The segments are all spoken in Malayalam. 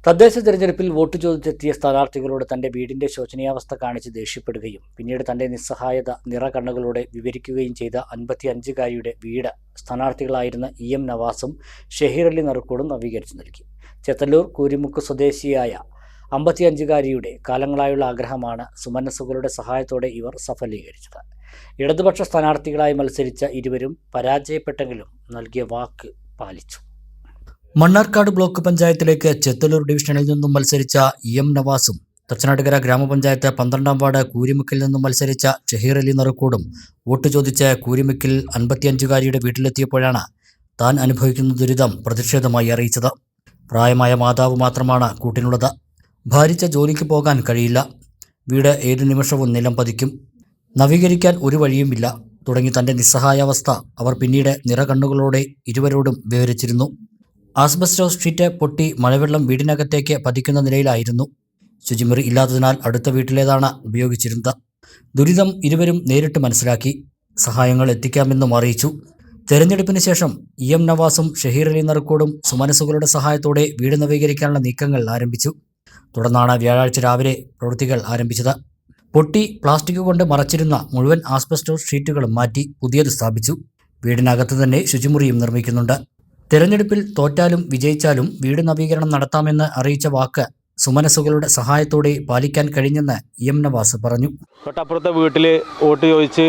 തദ്ദേശ തെരഞ്ഞെടുപ്പിൽ വോട്ട് ചോദിച്ചെത്തിയ സ്ഥാനാർത്ഥികളോട് തന്റെ വീടിന്റെ ശോചനീയാവസ്ഥ കാണിച്ച് ദേഷ്യപ്പെടുകയും പിന്നീട് തന്റെ നിസ്സഹായത നിറകണ്ണുകളോടെ വിവരിക്കുകയും ചെയ്ത 55-കാരിയുടെ വീട് സ്ഥാനാർത്ഥികളായിരുന്ന EM നവാസും ഷഹീർ അലി നറുക്കോടും നവീകരിച്ചു നൽകി. ചെത്തല്ലൂർ കൂരിമുക്ക് സ്വദേശിയായ 55-കാരിയുടെ കാലങ്ങളായുള്ള ആഗ്രഹമാണ് സുമനസ്സുകളുടെ സഹായത്തോടെ ഇവർ സഫലീകരിച്ചത്. ഇടതുപക്ഷ സ്ഥാനാർത്ഥികളായി മത്സരിച്ച ഇരുവരും പരാജയപ്പെട്ടെങ്കിലും നൽകിയ വാക്ക് പാലിച്ചു. മണ്ണാർക്കാട് ബ്ലോക്ക് പഞ്ചായത്തിലേക്ക് ചെത്തല്ലൂർ ഡിവിഷനിൽ നിന്നും മത്സരിച്ച EM നവാസും തച്ചനാട്ടുകര ഗ്രാമപഞ്ചായത്ത് 12-ാം വാർഡ് കൂരിമുക്കിൽ നിന്നും മത്സരിച്ച ഷഹീർ അലി നറുക്കോടും വോട്ട് ചോദിച്ച് കൂരിമുക്കിൽ 55-കാരിയുടെ വീട്ടിലെത്തിയപ്പോഴാണ് താൻ അനുഭവിക്കുന്ന ദുരിതം പ്രതിഷേധമായി അറിയിച്ചത്. പ്രായമായ മാതാവ് മാത്രമാണ് കൂട്ടിനുള്ളത്. ഭാരിച്ച ജോലിക്ക് പോകാൻ കഴിയില്ല. വീട് ഏതു നിമിഷവും നിലം പതിക്കും. നവീകരിക്കാൻ ഒരു വഴിയുമില്ല തുടങ്ങി തൻ്റെ നിസ്സഹായാവസ്ഥ അവർ പിന്നീട് നിറകണ്ണുകളോടെ ഇരുവരോടും വിവരിച്ചിരുന്നു. ആസ്ബസ്റ്റോസ് ഷീറ്റ് പൊട്ടി മഴവെള്ളം വീടിനകത്തേക്ക് പതിക്കുന്ന നിലയിലായിരുന്നു. ശുചിമുറി ഇല്ലാത്തതിനാൽ അടുത്ത വീട്ടിലേതാണ് ഉപയോഗിച്ചിരുന്നത്. ദുരിതം ഇരുവരും നേരിട്ട് മനസ്സിലാക്കി സഹായങ്ങൾ എത്തിക്കാമെന്നും അറിയിച്ചു. തെരഞ്ഞെടുപ്പിന് ശേഷം EM നവാസും ഷഹീർ അലി നറുക്കോടും സുമനസ്സുകളുടെ സഹായത്തോടെ വീട് നവീകരിക്കാനുള്ള നീക്കങ്ങൾ ആരംഭിച്ചു. തുടർന്നാണ് വ്യാഴാഴ്ച രാവിലെ പ്രവൃത്തികൾ ആരംഭിച്ചത്. പൊട്ടി പ്ലാസ്റ്റിക് കൊണ്ട് മറച്ചിരുന്ന മുഴുവൻ ആസ്ബസ്റ്റോസ് ഷീറ്റുകളും മാറ്റി പുതിയത് സ്ഥാപിച്ചു. വീടിനകത്ത് തന്നെ ശുചിമുറിയും നിർമ്മിക്കുന്നുണ്ട്. തെരഞ്ഞെടുപ്പിൽ തോറ്റാലും വിജയിച്ചാലും വീട് നവീകരണം നടത്താമെന്ന് അറിയിച്ച വാക്ക് സുമനസ്സുകളുടെ സഹായത്തോടെ പാലിക്കാൻ കഴിഞ്ഞെന്ന് EM നവാസ് പറഞ്ഞു. തൊട്ടപ്പുറത്തെ വീട്ടിൽ വോട്ട് ചോദിച്ച്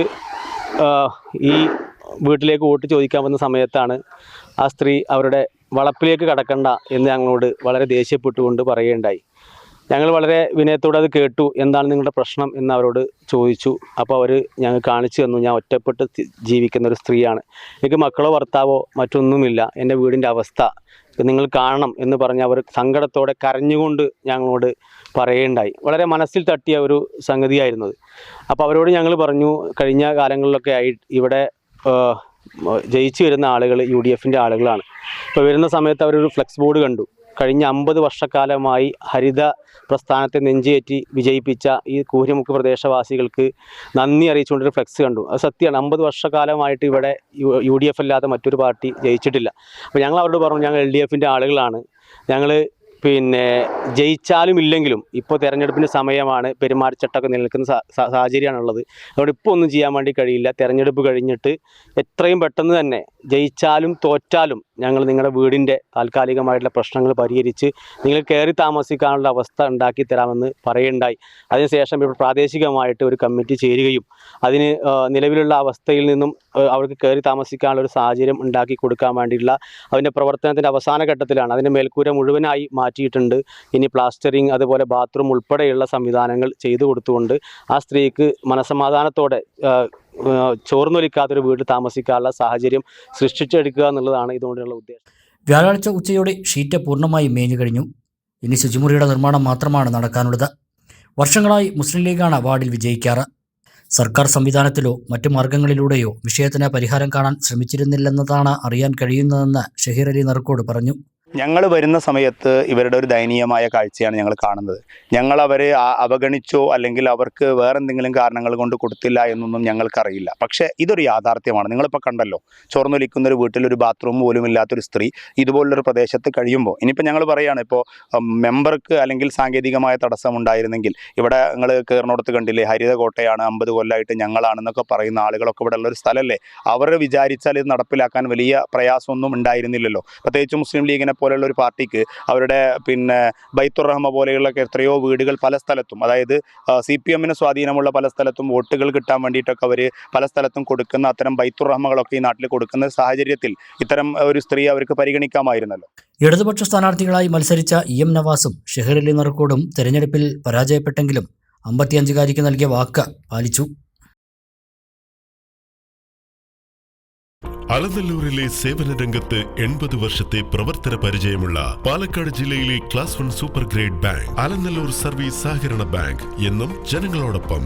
ഈ വീട്ടിലേക്ക് വോട്ട് ചോദിക്കാൻ വന്ന സമയത്താണ് ആ സ്ത്രീ അവരുടെ വളപ്പിലേക്ക് കടക്കണ്ട എന്ന് ഞങ്ങളോട് വളരെ ദേഷ്യപ്പെട്ടുകൊണ്ട് പറയുകയുണ്ടായി. ഞങ്ങൾ വളരെ വിനയത്തോടെ അത് കേട്ടു. എന്താണ് നിങ്ങളുടെ പ്രശ്നം എന്ന് അവരോട് ചോദിച്ചു. അപ്പോൾ അവർ ഞങ്ങൾ കാണിച്ചു തന്നു, ഞാൻ ഒറ്റപ്പെട്ട് ജീവിക്കുന്ന ഒരു സ്ത്രീയാണ്, എനിക്ക് മക്കളോ ഭർത്താവോ മറ്റൊന്നുമില്ല, എൻ്റെ വീടിൻ്റെ അവസ്ഥ നിങ്ങൾ കാണണം എന്ന് പറഞ്ഞ് അവർ സങ്കടത്തോടെ കരഞ്ഞുകൊണ്ട് ഞങ്ങളോട് പറയുകയുണ്ടായി. വളരെ മനസ്സിൽ തട്ടിയ ഒരു സംഗതിയായിരുന്നത്. അപ്പോൾ അവരോട് ഞങ്ങൾ പറഞ്ഞു, കഴിഞ്ഞ കാലങ്ങളിലൊക്കെ ആയി ഇവിടെ ജയിച്ചു വരുന്ന ആളുകൾ UDFൻ്റെ ആളുകളാണ്. ഇപ്പോൾ വരുന്ന സമയത്ത് അവരൊരു ഫ്ലെക്സ് ബോർഡ് കണ്ടു. കഴിഞ്ഞ 50 വർഷക്കാലമായി ഹരിത പ്രസ്ഥാനത്തെ നെഞ്ചേറ്റി വിജയിപ്പിച്ച ഈ കൂരിമുക്ക് പ്രദേശവാസികൾക്ക് നന്ദി അറിയിച്ചുകൊണ്ടൊരു ഫ്ലെക്സ് കണ്ടു. അത് സത്യമാണ്. 50 വർഷക്കാലമായിട്ട് ഇവിടെ UDF അല്ലാതെ മറ്റൊരു പാർട്ടി ജയിച്ചിട്ടില്ല. അപ്പോൾ ഞങ്ങൾ അവരോട് പറഞ്ഞു, ഞങ്ങൾ LDFൻ്റെ ആളുകളാണ്, ഞങ്ങൾ ജയിച്ചാലും ഇല്ലെങ്കിലും ഇപ്പോൾ തെരഞ്ഞെടുപ്പിൻ്റെ സമയമാണ്, പെരുമാറ്റച്ചട്ടമൊക്കെ നിലനിൽക്കുന്ന സാഹചര്യമാണുള്ളത്. അതുകൊണ്ട് ഇപ്പോൾ ഒന്നും ചെയ്യാൻ വേണ്ടി കഴിയില്ല. തെരഞ്ഞെടുപ്പ് കഴിഞ്ഞിട്ട് എത്രയും പെട്ടെന്ന് തന്നെ ജയിച്ചാലും തോറ്റാലും ഞങ്ങൾ നിങ്ങളുടെ വീടിൻ്റെ താൽക്കാലികമായിട്ടുള്ള പ്രശ്നങ്ങൾ പരിഹരിച്ച് നിങ്ങൾ കയറി താമസിക്കാനുള്ള അവസ്ഥ ഉണ്ടാക്കി തരാമെന്ന് പറയുണ്ടായി. അതിനുശേഷം ഇപ്പോൾ പ്രാദേശികമായിട്ട് ഒരു കമ്മിറ്റി ചേരുകയും അതിന് നിലവിലുള്ള അവസ്ഥയിൽ നിന്നും അവർക്ക് കയറി താമസിക്കാനുള്ള ഒരു സാഹചര്യം ഉണ്ടാക്കി കൊടുക്കാൻ വേണ്ടിയുള്ള അതിൻ്റെ പ്രവർത്തനത്തിൻ്റെ അവസാന ഘട്ടത്തിലാണ്. അതിൻ്റെ മേൽക്കൂര മുഴുവനായി മാറ്റിയിട്ടുണ്ട്. ഇനി പ്ലാസ്റ്ററിങ് അതുപോലെ ബാത്റൂം ഉൾപ്പെടെയുള്ള സംവിധാനങ്ങൾ ചെയ്തു കൊടുത്തുകൊണ്ട് ആ സ്ത്രീക്ക് മനസമാധാനത്തോടെ ചോർന്നൊലിക്കാത്തൊരു വീട്ടിൽ താമസിക്കാനുള്ള സാഹചര്യം സൃഷ്ടിച്ചെടുക്കുക എന്നുള്ളതാണ് ഇതുകൊണ്ടുള്ള ഉദ്ദേശം. വ്യാഴാഴ്ച ഉച്ചയോടെ ഷീറ്റ് പൂർണ്ണമായും മേഞ്ഞു കഴിഞ്ഞു. ഇനി ശുചിമുറിയുടെ നിർമ്മാണം മാത്രമാണ് നടക്കാനുള്ളത്. വർഷങ്ങളായി മുസ്ലിം ലീഗാണ് വാർഡിൽ വിജയിക്കാറ്. സർക്കാർ സംവിധാനത്തിലോ മറ്റു മാർഗങ്ങളിലൂടെയോ വിഷയത്തിന് പരിഹാരം കാണാൻ ശ്രമിച്ചിരുന്നില്ലെന്നതാണ് അറിയാൻ കഴിയുന്നതെന്ന് ഷഹീർ അലി നറുക്കോട് പറഞ്ഞു. ഞങ്ങൾ വരുന്ന സമയത്ത് ഇവരുടെ ഒരു ദയനീയമായ കാഴ്ചയാണ് ഞങ്ങൾ കാണുന്നത്. ഞങ്ങൾ അവരെ അവഗണിച്ചോ അല്ലെങ്കിൽ അവർക്ക് വേറെന്തെങ്കിലും കാരണങ്ങൾ കൊണ്ട് കൊടുത്തില്ല എന്നൊന്നും ഞങ്ങൾക്കറിയില്ല. പക്ഷേ ഇതൊരു യാഥാർത്ഥ്യമാണ്. നിങ്ങളിപ്പോൾ കണ്ടല്ലോ, ചോർന്നൊലിക്കുന്നൊരു വീട്ടിലൊരു ബാത്റൂം പോലും ഇല്ലാത്തൊരു സ്ത്രീ ഇതുപോലൊരു പ്രദേശത്ത് കഴിയുമ്പോൾ, ഇനിയിപ്പോൾ ഞങ്ങൾ പറയുകയാണ്, ഇപ്പോൾ മെമ്പർക്ക് അല്ലെങ്കിൽ സാങ്കേതികമായ തടസ്സം ഉണ്ടായിരുന്നെങ്കിൽ ഇവിടെ നിങ്ങൾ കയറിനോടത്ത് കണ്ടില്ലേ, ഹരിത കോട്ടയാണ്, 50 കൊല്ലമായിട്ട് ഞങ്ങളാണെന്നൊക്കെ പറയുന്ന ആളുകളൊക്കെ ഇവിടെ ഉള്ളൊരു സ്ഥലമല്ലേ. അവർ വിചാരിച്ചാൽ ഇത് നടപ്പിലാക്കാൻ വലിയ പ്രയാസമൊന്നും ഉണ്ടായിരുന്നില്ലല്ലോ. പ്രത്യേകിച്ച് മുസ്ലിം ലീഗിനെ പോലെയുള്ള ഒരു പാർട്ടിക്ക് അവരുടെ ബൈത്തുർ റഹ്മ പോലെയുള്ള എത്രയോ വീടുകൾ പല സ്ഥലത്തും, അതായത് CPM സ്വാധീനമുള്ള പല സ്ഥലത്തും വോട്ടുകൾ കിട്ടാൻ വേണ്ടിയിട്ടൊക്കെ അവർ പല സ്ഥലത്തും കൊടുക്കുന്ന അത്തരം ബൈത്തുർ റഹ്മകളൊക്കെ ഈ നാട്ടിൽ കൊടുക്കുന്ന സാഹചര്യത്തിൽ ഇത്തരം ഒരു സ്ത്രീ അവർക്ക് പരിഗണിക്കാമായിരുന്നല്ലോ. ഇടതുപക്ഷ സ്ഥാനാർത്ഥികളായി മത്സരിച്ച EM നവാസും ഷഹീർ അലി നറുക്കോടും തെരഞ്ഞെടുപ്പിൽ പരാജയപ്പെട്ടെങ്കിലും 55-കാരിക്ക് നൽകിയ വാക്ക് പാലിച്ചു. അലനല്ലൂരിലെ സേവന രംഗത്ത് 80 വർഷത്തെ പ്രവർത്തന പരിചയമുള്ള പാലക്കാട് ജില്ലയിലെ class 1 super grade bank Alanallur service സഹകരണ ബാങ്ക് എന്നും ജനങ്ങളോടൊപ്പം.